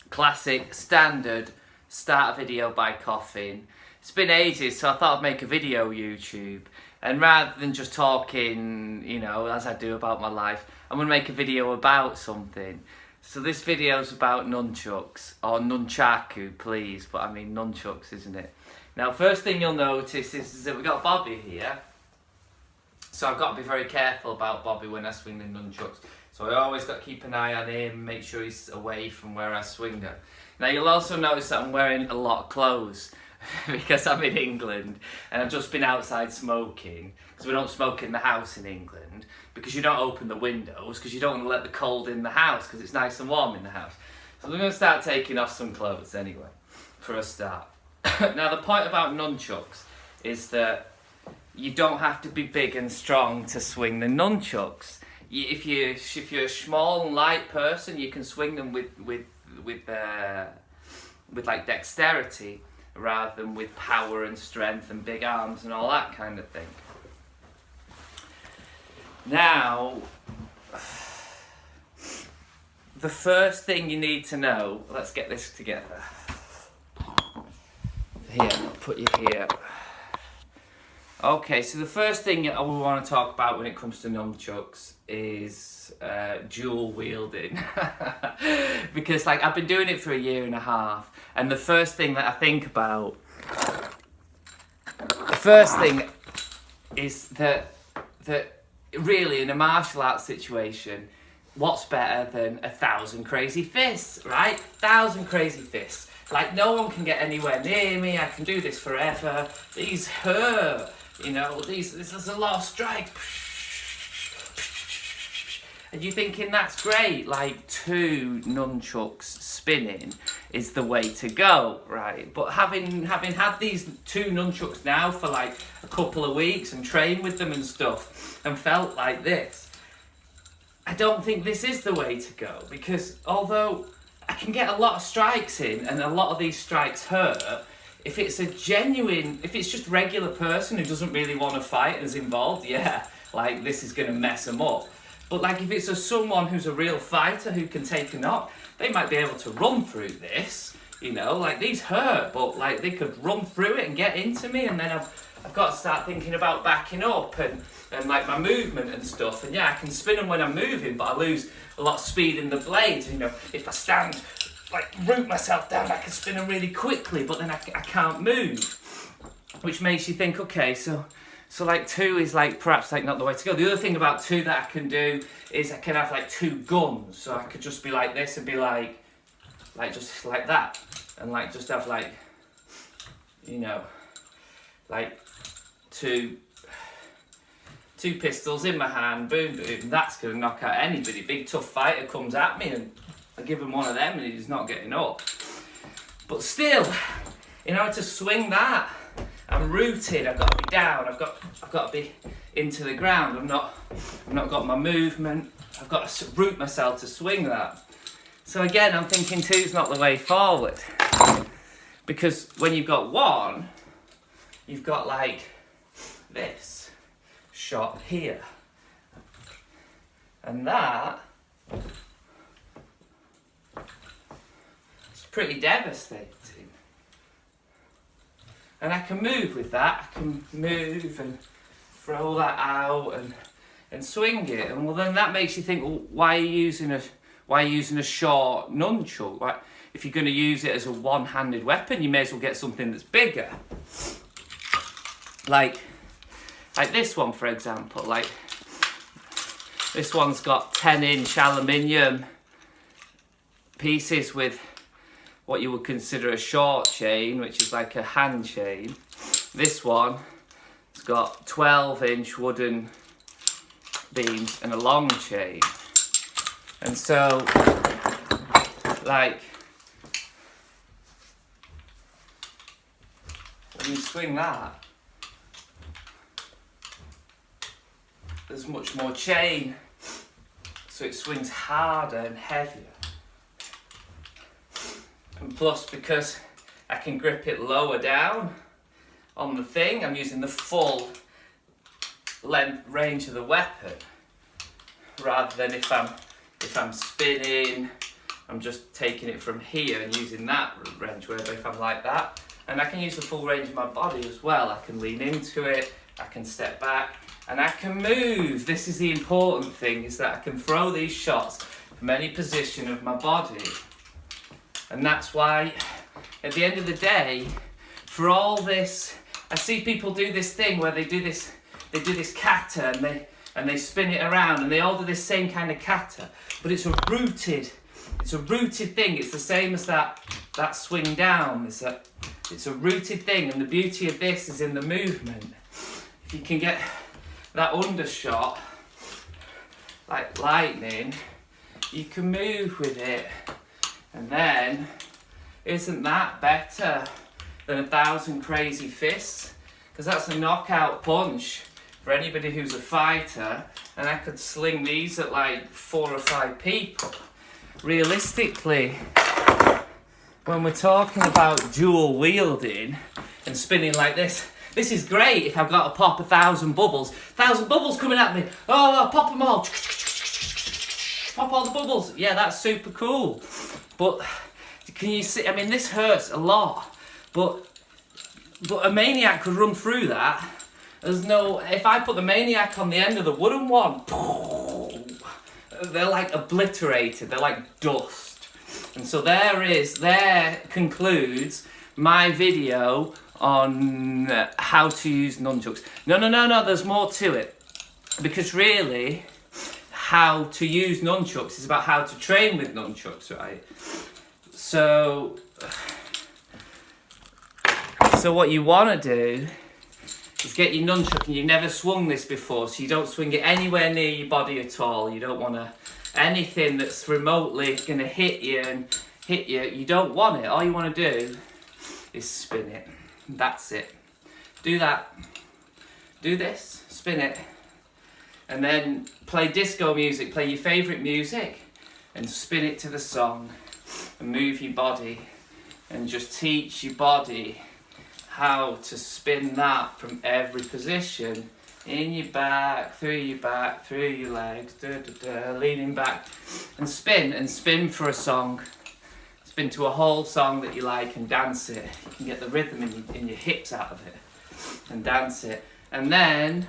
Classic, standard, start a video by coughing. It's been ages, so I thought I'd make a video YouTube. And rather than just talking, you know, as I do about my life, I'm going to make a video about something. So this video's about nunchucks, or nunchaku, please, but I mean nunchucks, isn't it? Now, first thing you'll notice is that we've got Bobby here. So I've got to be very careful about Bobby when I swing the nunchucks. So I always got to keep an eye on him, make sure he's away from where I swing them. Now you'll also notice that I'm wearing a lot of clothes because I'm in England and I've just been outside smoking, because we don't smoke in the house in England, because you don't open the windows because you don't want to let the cold in the house because it's nice and warm in the house. So we're going to start taking off some clothes anyway, for a start. Now the point about nunchucks is that you don't have to be big and strong to swing the nunchucks. If you're a small and light person, you can swing them with like dexterity rather than with power and strength and big arms and all that kind of thing. Now, the first thing you need to know, let's get this together. Here, I'll put you here. Okay, so the first thing I want to talk about when it comes to nunchucks is dual wielding. Because like I've been doing it for 1.5 years, and the first thing that I think about, the first thing is that really in a martial arts situation, what's better than 1,000 crazy fists, right? 1,000 crazy fists. Like no one can get anywhere near me, I can do this forever. These hurt. You know, this is a lot of strikes. And you're thinking that's great, like 2 nunchucks spinning is the way to go, right? But having had these 2 nunchucks now for like a couple of weeks and trained with them and stuff and felt like this, I don't think this is the way to go, because although I can get a lot of strikes in and a lot of these strikes hurt, if it's just regular person who doesn't really want to fight and is involved, yeah, like this is going to mess them up. But like if it's someone who's a real fighter who can take a knock, they might be able to run through this, you know, like these hurt, but like they could run through it and get into me, and then I've got to start thinking about backing up and like my movement and stuff. And yeah, I can spin them when I'm moving, but I lose a lot of speed in the blades. You know, if I stand, like root myself down, I can spin them really quickly, but then I can't move, which makes you think, okay, so like 2 is like perhaps like not the way to go. The other thing about 2 that I can do is I can have like 2 guns, so I could just be like this and be like just like that, and like just have like, you know, like two pistols in my hand, boom boom, that's gonna knock out anybody. Big tough fighter comes at me and I give him one of them and he's not getting up. But still, in order to swing that, I'm rooted, I've got to be down, I've got to be into the ground, I've not got my movement, I've got to root myself to swing that. So again, I'm thinking 2's not the way forward. Because when you've got 1, you've got like this shot here. And that is pretty devastating. And I can move with that. I can move and throw that out and swing it. And well, then that makes you think, well, why are you using a short nunchuck? Why, if you're going to use it as a one-handed weapon, you may as well get something that's bigger. Like this one, for example. Like this one's got 10-inch aluminium pieces with what you would consider a short chain, which is like a hand chain. This one has got 12-inch wooden beams and a long chain. And so, like, when you swing that, there's much more chain, so it swings harder and heavier. And plus, because I can grip it lower down on the thing, I'm using the full length range of the weapon, rather than if I'm spinning I'm just taking it from here and using that range, where if I'm like that, and I can use the full range of my body as well. I can lean into it, I can step back, and I can move. This is the important thing, is that I can throw these shots from any position of my body. And that's why, at the end of the day, for all this, I see people do this thing where they do this kata and they spin it around, and they all do this same kind of kata, but it's a rooted thing. It's the same as that swing down. It's a rooted thing, and the beauty of this is in the movement. If you can get that undershot like lightning, you can move with it. And then, isn't that better than 1,000 crazy fists? Because that's a knockout punch for anybody who's a fighter, and I could sling these at like 4 or 5 people. Realistically, when we're talking about dual wielding and spinning like this is great if I've got to pop 1,000 bubbles. 1,000 bubbles coming at me. Oh, I'll pop them all. Pop all the bubbles. Yeah, that's super cool. But can you see? I mean, this hurts a lot. But a maniac could run through that. There's no. If I put the maniac on the end of the wooden one, they're like obliterated. They're like dust. And so there concludes my video on how to use nunchucks. No, there's more to it. Because really, how to use nunchucks is about how to train with nunchucks, right? So what you want to do is get your nunchuck, and you've never swung this before, so you don't swing it anywhere near your body at all. You don't want anything that's remotely going to hit you, you don't want it. All you want to do is spin it. That's it. Do that. Do this, spin it, and then play disco music, play your favourite music, and spin it to the song, and move your body, and just teach your body how to spin that from every position. In your back, through your legs, leaning back, and spin for a song. Spin to a whole song that you like and dance it. You can get the rhythm in your hips out of it and dance it. And then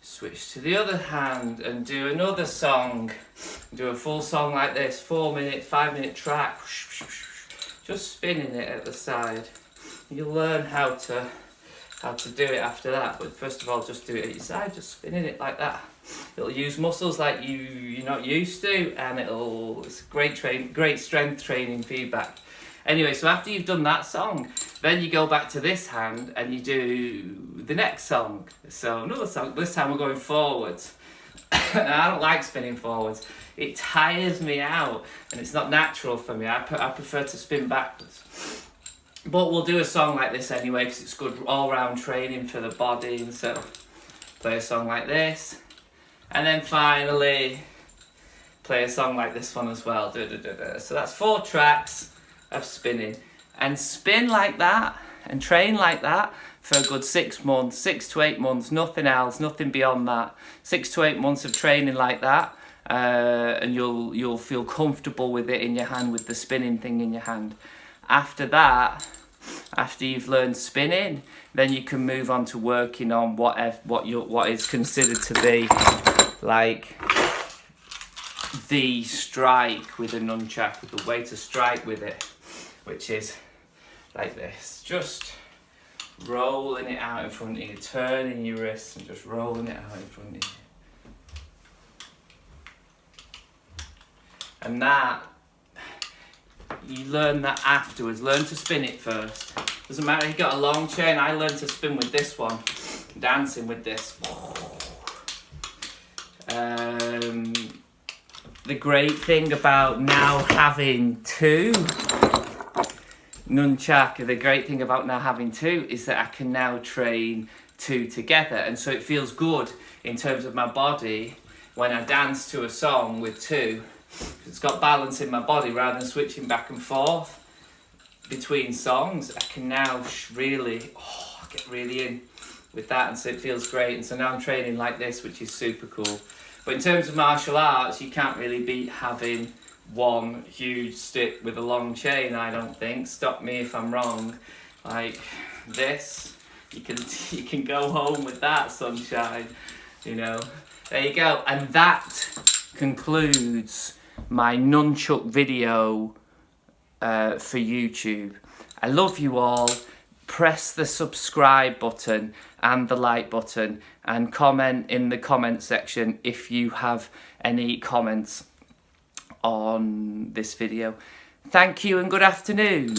switch to the other hand and do another song. Do a full song like this, 4 minute, 5 minute track. Just spinning it at the side. You'll learn how to do it after that, but first of all, just do it at your side, just spinning it like that. It'll use muscles like you're not used to, and it's great strength training feedback. Anyway, so after you've done that song, then you go back to this hand and you do the next song. So another song, this time we're going forwards. And I don't like spinning forwards. It tires me out, and it's not natural for me. I prefer to spin backwards. But we'll do a song like this anyway, because it's good all-round training for the body. And so play a song like this, and then finally play a song like this one as well. So that's 4 tracks of spinning, and spin like that and train like that for a good 6 months, 6 to 8 months, nothing else, nothing beyond that. 6 to 8 months of training like that, and you'll feel comfortable with it in your hand, with the spinning thing in your hand. After that, after you've learned spinning, then you can move on to working on what is considered to be like the strike with a nunchaku, the way to strike with it, which is like this, just rolling it out in front of you, turning your wrists and just rolling it out in front of you. And that, you learn that afterwards. Learn to spin it first. Doesn't matter if you've got a long chain. I learned to spin with this one, dancing with this. The great thing about now having 2 nunchaku, is that I can now train 2 together, and so it feels good in terms of my body when I dance to a song with 2. It's got balance in my body. Rather than switching back and forth between songs, I can now really get really in with that, and so it feels great. And so now I'm training like this, which is super cool. But in terms of martial arts, you can't really beat having one huge stick with a long chain, I don't think. Stop me if I'm wrong. Like this, you can go home with that, sunshine, you know. There you go. And that concludes my nunchuck video for YouTube. I love you all. Press the subscribe button and the like button, and comment in the comment section if you have any comments on this video. Thank you and good afternoon.